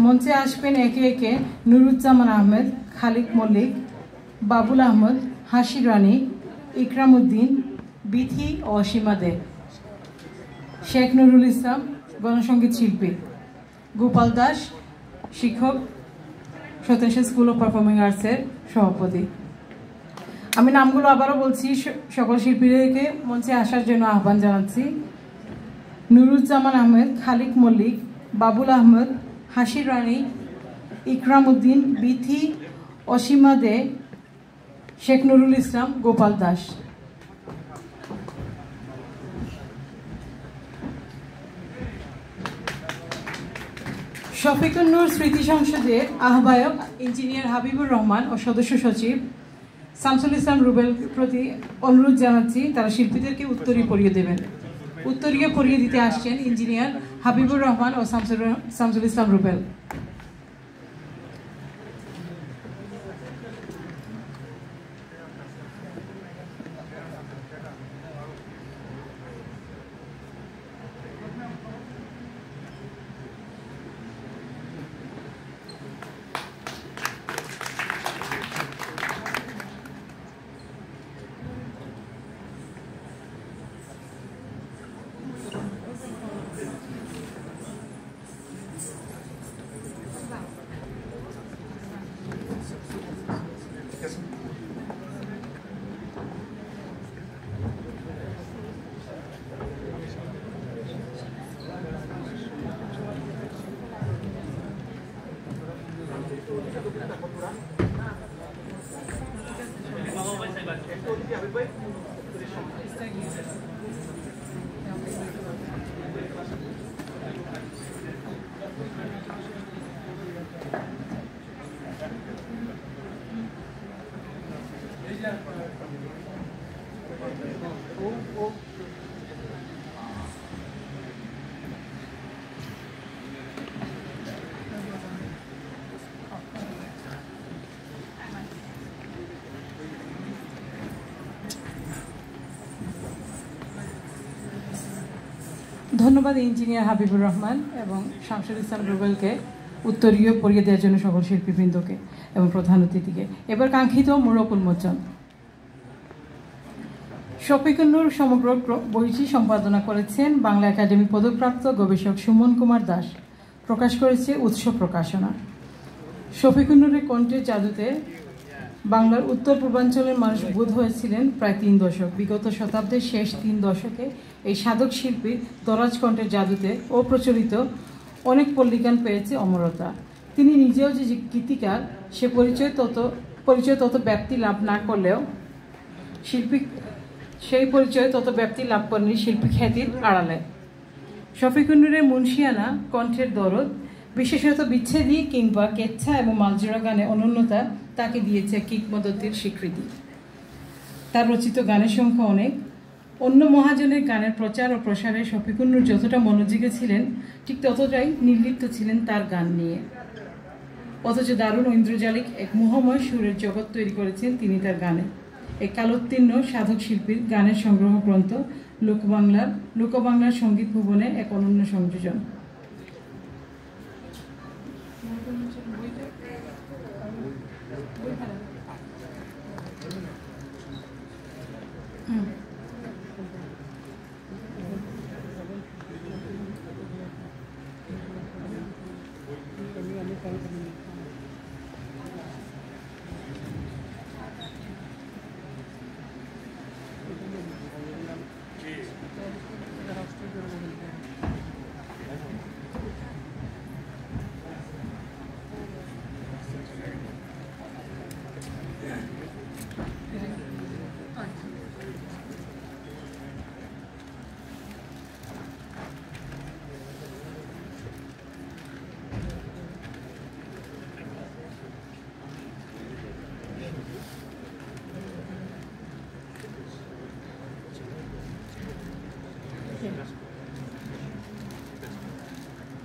মঞ্চে আসবেন একে একে নুরুজ্জামান আহমেদ, খালিক মল্লিক, বাবুল আহমদ, হাসি রানী, ইকরাম উদ্দিন, বিথি ও অসীমা দে, শেখ নুরুল ইসলাম গণসঙ্গীত শিল্পী, গোপাল দাস শিক্ষক, সতেশা স্কুল অফ পারফর্মিং আর্টসের সভাপতি। আমি নামগুলো আবারও বলছি, সকল শিল্পীদেরকে মঞ্চে আসার জন্য আহ্বান জানাচ্ছি। নুরুজ্জামান আহমেদ, খালিক মল্লিক, বাবুল আহমদ, হাসি রানী, ইকরাম উদ্দিন, বিথি, অসীমা দে, শেখ নুরুল ইসলাম, গোপাল দাস। শফিকুন নূর স্মৃতি সংসদের আহ্বায়ক ইঞ্জিনিয়ার হাবিবুর রহমান ও সদস্য সচিব শামসুল ইসলাম রুবেল প্রতি অনুরোধ জানাচ্ছি তারা শিল্পীদেরকে উত্তরীয় পরিয়ে দেবেন। উত্তরীয় পরিয়ে দিতে আসছেন ইঞ্জিনিয়ার হাবিবুর রহমান ও শামসুল ইসলাম রুবেল। ধন্যবাদ ইঞ্জিনিয়ার হাবিবুর রহমান এবং শামসুল ইসলাম রুবেলকে উত্তরীয় পরিয়ে দেওয়ার জন্য সকল শিল্পীবৃন্দকে এবং প্রধান অতিথিকে। এবার কাঙ্ক্ষিত মোড়ক উন্মোচন। শফিকুন নূর সমগ্র বইটি সম্পাদনা করেছেন বাংলা একাডেমি পদকপ্রাপ্ত গবেষক সুমন কুমার দাস। প্রকাশ করেছে উৎস প্রকাশনা। শফিকুন নূরের কণ্ঠের জাদুতে বাংলার উত্তর পূর্বাঞ্চলের মানুষ বোধ হয়েছিলেন প্রায় 3 দশক। বিগত শতাব্দীর শেষ 3 দশকে এই সাধক শিল্পীর দরাজ কণ্ঠের জাদুতে অপ্রচলিত অনেক পল্লিকান পেয়েছে অমরতা। তিনি নিজেও যে গীতিকার সে পরিচয় তত ব্যাপ্তি লাভ না করলেও সেই পরিচয় তত ব্যাপ্তি লাভ করেনি শিল্পী খ্যাতির আড়ালে। শফিকুন নূরের মুন্সিয়ানা কণ্ঠের দরদ, বিশেষত বিচ্ছেদী কিংবা কেচ্ছা এবং মালজোড়া গানে অনন্যতা তাকে দিয়েছে কিংবদন্তির স্বীকৃতি। তার রচিত গানের সংখ্যা অনেক। অন্য মহাজনের গানের প্রচার ও প্রসারে শফিকুন নূর যতটা মনোযোগী ছিলেন ঠিক ততটাই নির্লিপ্ত ছিলেন তার গান নিয়ে। অথচ দারুণ ঐন্দ্রজালিক এক মোহময় সুরের জগৎ তৈরি করেছেন তিনি তার গানে। এক কালোত্তীর্ণ সাধক শিল্পীর গানের সংগ্রহ গ্রন্থ লোকবাংলার সঙ্গীত ভুবনে এক অনন্য সংযোজন।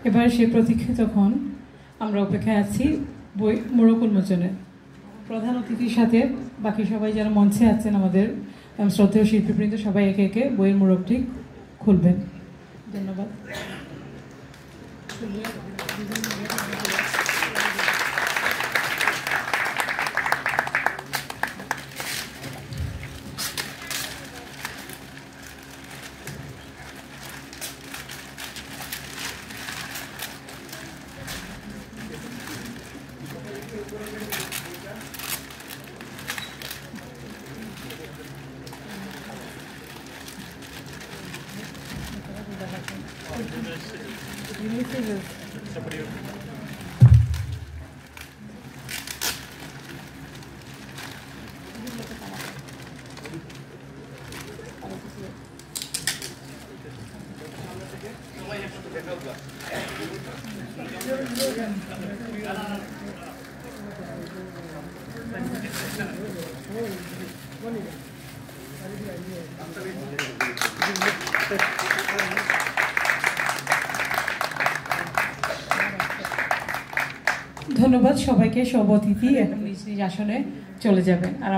এবার সেই প্রতীক্ষিত ক্ষণ আমরা অপেক্ষায় আছি বই মোড়ক উন্মোচনের। প্রধান অতিথির সাথে বাকি সবাই যারা মঞ্চে আছেন আমাদের শ্রদ্ধেয় শিল্পীবৃন্দ সবাই একে একে বইয়ের মোড়কটি খুলবেন। ধন্যবাদ। ধন্যবাদ সবাইকে। সব অতিথি এখন নিজ নিজ আসনে চলে যাবেন। আর